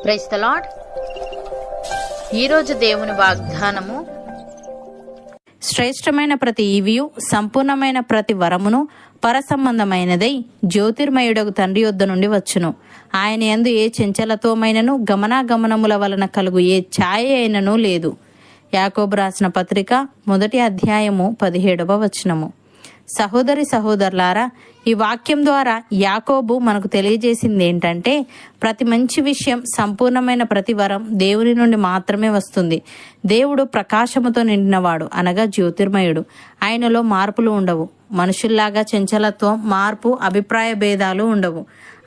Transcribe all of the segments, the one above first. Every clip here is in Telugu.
Praise the lord. ఈరోజు దేవుని వాగ్దానము, శ్రేష్టమైన ప్రతి ఈవియు సంపూర్ణమైన ప్రతి వరమును పరసంబంధమైనదై జ్యోతిర్మయుడగు తండ్రి యొద్ద నుండి వచ్చును. ఆయన యందు ఏ చెంచలతోమైనను గమనాగమనముల వలన కలుగు ఏ ఛాయ అయినను లేదు. యాకోబు రాసిన పత్రిక 1వ అధ్యాయము 17వ వచనము. సహోదరి సహోదరులారా, ఈ వాక్యం ద్వారా యాకోబు మనకు తెలియజేసింది ఏంటంటే, ప్రతి మంచి విషయం, సంపూర్ణమైన ప్రతి వరం దేవుని నుండి మాత్రమే వస్తుంది. దేవుడు ప్రకాశముతో నిండినవాడు, అనగా జ్యోతిర్మయుడు. ఆయనలో మార్పులు ఉండవు. మనుషుల్లాగా చంచలత్వం, మార్పు, అభిప్రాయ భేదాలు ఉండవు.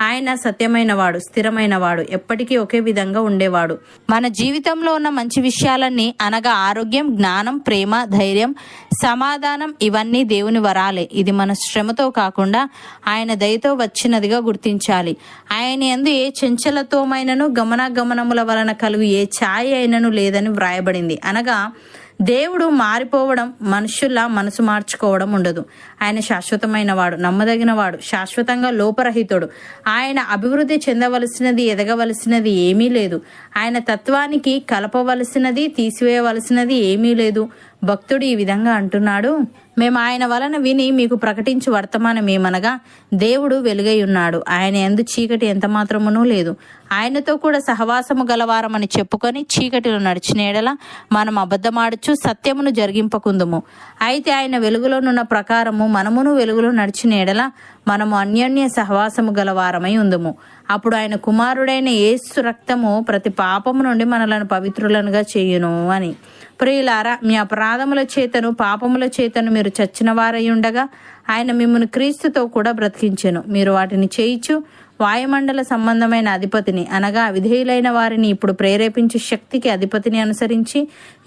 ఆయన సత్యమైన వాడు, స్థిరమైన వాడు, ఎప్పటికీ ఒకే విధంగా ఉండేవాడు. మన జీవితంలో ఉన్న మంచి విషయాలన్నీ, అనగా ఆరోగ్యం, జ్ఞానం, ప్రేమ, ధైర్యం, సమాధానం, ఇవన్నీ దేవుని వరాలే. ఇది మన శ్రమతో కాకుండా ఆయన దయతో వచ్చినదిగా గుర్తించాలి. ఆయన యందు ఏ చంచలత్వమైనను గమనాగమనముల వలన కలుగు ఏ ఛాయ అయినను లేదని వ్రాయబడింది. అనగా దేవుడు మారిపోవడం, మనుషుల్లా మనసు మార్చుకోవడం ఉండదు. ఆయన శాశ్వతమైన వాడు, నమ్మదగిన వాడు, శాశ్వతంగా లోపరహితుడు. ఆయన అభివృద్ధి చెందవలసినది, ఎదగవలసినది ఏమీ లేదు. ఆయన తత్వానికి కలపవలసినది, తీసివేయవలసినది ఏమీ లేదు. భక్తుడు ఈ విధంగా అంటున్నాడు, మేము ఆయన వలన విని మీకు ప్రకటించు వర్తమానం ఏమనగా, దేవుడు వెలుగై ఉన్నాడు, ఆయన యందు చీకటి ఎంత మాత్రమునూ లేదు. ఆయనతో కూడా సహవాసము గలవారమని చెప్పుకొని చీకటిలో నడిచిన ఎడల మనం అబద్ధమాడుచు సత్యమును జరిగింపకుందుము. అయితే ఆయన వెలుగులోనున్న ప్రకారము మనమును వెలుగులో నడిచిన ఎడల మనము అన్యోన్య సహవాసము గలవారమై ఉందుము. అప్పుడు ఆయన కుమారుడైన యేసు రక్తము ప్రతి పాపము నుండి మనలను పవిత్రులనుగా చేయును అని. ప్రియులారా, మీ అపరాధముల చేతను పాపముల చేతను మీరు చచ్చిన వారై ఉండగా ఆయన మిమ్మల్ని క్రీస్తుతో కూడా బ్రతికించెను. మీరు వాటిని చేయిచు వాయుమండల సంబంధమైన అధిపతిని, అనగా అవిధేయులైన వారిని ఇప్పుడు ప్రేరేపించే శక్తికి అధిపతిని అనుసరించి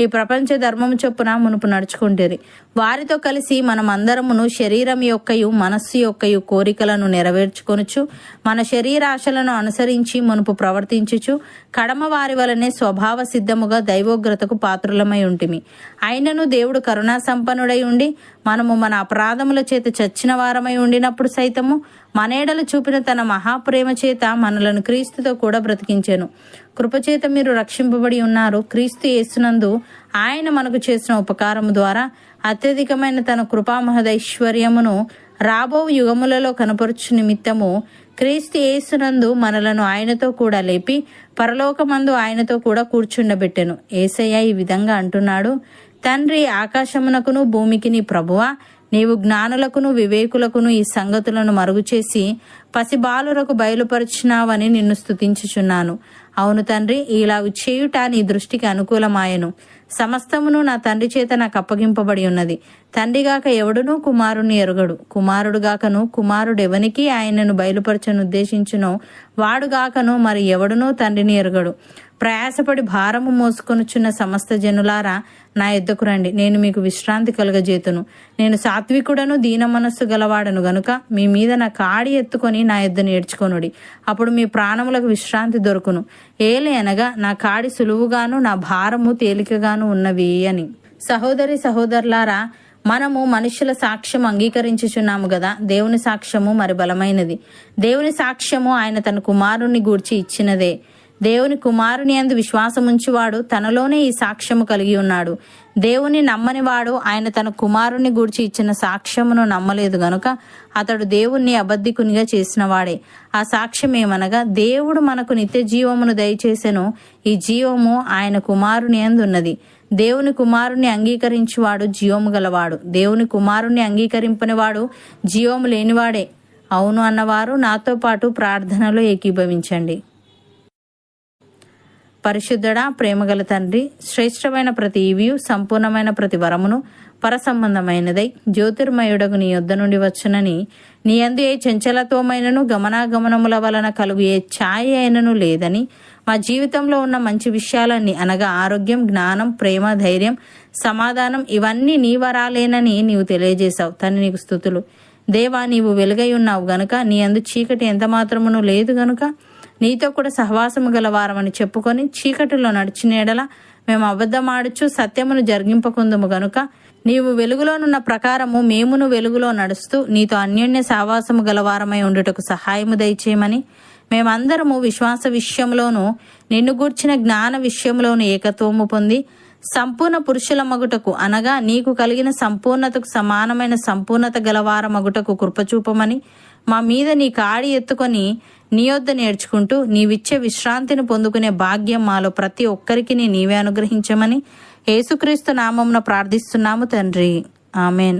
ఈ ప్రపంచ ధర్మము చొప్పున మునుపు నడుచుకుంటేరి. వారితో కలిసి మనం అందరమును శరీరం యొక్కయు మనస్సు యొక్కయు కోరికలను నెరవేర్చుకొనుచు మన శరీరాశలను అనుసరించి మునుపు ప్రవర్తించుచు కడమ వారి వలనే స్వభావ సిద్ధముగా దైవోగ్రతకు పాత్రులమై ఉంటిమి. అయినను దేవుడు కరుణా సంపన్నుడై ఉండి మనము మన అపరాధముల చేత చచ్చిన వారమై ఉండినప్పుడు సైతము మనేడలు చూపిన తన మహాప్రేమ చేత మనలను క్రీస్తుతో కూడా బ్రతికించెను. కృపచేత మీరు రక్షింపబడి ఉన్నారు. క్రీస్తు యేసునందు ఆయన మనకు చేసిన ఉపకారము ద్వారా అత్యధికమైన తన కృపా మహదైశ్వర్యమును రాబో యుగములలో కనపరుచు నిమిత్తము క్రీస్తు యేసునందు మనలను ఆయనతో కూడా లేపి పరలోకమందు ఆయనతో కూడా కూర్చుండబెట్టెను. యేసయ్య ఈ విధంగా అంటున్నాడు, తండ్రి, ఆకాశమునకును భూమికిని ప్రభువా, నీవు జ్ఞానులకును వివేకులకును ఈ సంగతులను మరుగు చేసి పసిబాలురకు బయలుపరిచినావని నిన్ను స్తుతించుచున్నాను. అవును తండ్రి, ఇలాగు చేయుట నీ దృష్టికి అనుకూలమాయను. సమస్తమును నా తండ్రి చేత నాకు అప్పగింపబడి ఉన్నది. తండ్రిగాక ఎవడునూ కుమారుని ఎరుగడు, కుమారుడుగాకను కుమారుడెవనికి ఆయనను బయలుపరచను ఉద్దేశించునో వాడుగాకను మరి ఎవడునూ తండ్రిని ఎరుగడు. ప్రయాసపడి భారము మోసుకొనుచున్న సమస్త జనులారా, నా యొద్దకు రండి, నేను మీకు విశ్రాంతి కలుగజేతును. నేను సాత్వికుడను దీన మనస్సు గలవాడను గనుక మీ మీద నా కాడి ఎత్తుకొని నా యొద్ద నేర్చుకొనుడి, అప్పుడు మీ ప్రాణములకు విశ్రాంతి దొరుకును. ఏలే అనగా నా కాడి సులువుగాను నా భారము తేలికగాను ఉన్నవి అని. సహోదరి సహోదరులారా, మనము మనుషుల సాక్ష్యం అంగీకరించుచున్నాము గదా, దేవుని సాక్ష్యము మరి బలమైనది. దేవుని సాక్ష్యము ఆయన తన కుమారుణ్ణి గూర్చి ఇచ్చినదే. దేవుని కుమారుని యందు విశ్వాసముంచువాడు తనలోనే ఈ సాక్ష్యము కలిగి ఉన్నాడు. దేవుని నమ్మనివాడు ఆయన తన కుమారుని గూర్చి ఇచ్చిన సాక్ష్యమును నమ్మలేదు గనుక అతడు దేవుణ్ణి అబద్ధికునిగా చేసిన వాడే. ఆ సాక్ష్యం ఏమనగా, దేవుడు మనకు నిత్య జీవమును దయచేసెను. ఈ జీవము ఆయన కుమారుని యందు ఉన్నది. దేవుని కుమారుని అంగీకరించువాడు జీవము గలవాడు, దేవుని కుమారుని అంగీకరింపనివాడు జీవము లేనివాడే. అవును అన్నవారు నాతో పాటు ప్రార్థనలో ఏకీభవించండి. పరిశుద్ధుడా, ప్రేమగల తండ్రి, శ్రేష్టమైన ప్రతి ఈవియు సంపూర్ణమైన ప్రతి వరమును పరసంబంధమైనదై జ్యోతిర్మయుడగు నీ యొద్ద నుండి వచ్చునని, నీ యందు ఏ చంచలత్వమైనను గమనాగమనముల వలన కలుగు ఏ ఛాయ అయినను లేదని, మా జీవితంలో ఉన్న మంచి విషయాలన్నీ, అనగా ఆరోగ్యం, జ్ఞానం, ప్రేమ, ధైర్యం, సమాధానం, ఇవన్నీ నీ వరాలేనని నీవు తెలియజేశావు. తండ్రి, నీకు స్తుతులు. దేవా, నీవు వెలుగై ఉన్నావు గనుక, నీ యందు చీకటి ఎంత మాత్రమును లేదు గనుక నీతో కూడా సహవాసము గలవారమని చెప్పుకొని చీకటిలో నడిచిన ఎడల మేము అబద్ధమాడుచు సత్యమును జరిగింపకుందుము గనుక నీవు వెలుగులోనున్న ప్రకారము మేమును వెలుగులో నడుస్తూ నీతో అన్యోన్య సహవాసము గలవారమై ఉండుటకు సహాయము దయచేయమని మేమందరము విశ్వాస విషయంలోనూ నిన్ను గూర్చిన జ్ఞాన విషయంలోనూ ఏకత్వము పొంది సంపూర్ణ పురుషుల మగుటకు అనగా నీకు కలిగిన సంపూర్ణతకు సమానమైన సంపూర్ణత గలవార మగుటకు కృపచూపమని మా మీద నీ కాడి ఎత్తుకొని నీ యొద్ద నేర్చుకుంటూ నీవిచ్చే విశ్రాంతిని పొందుకునే భాగ్యం మాలో ప్రతి ఒక్కరికి నీవే అనుగ్రహించమని యేసుక్రీస్తు నామమున ప్రార్థిస్తున్నాము తండ్రి. ఆమెన్.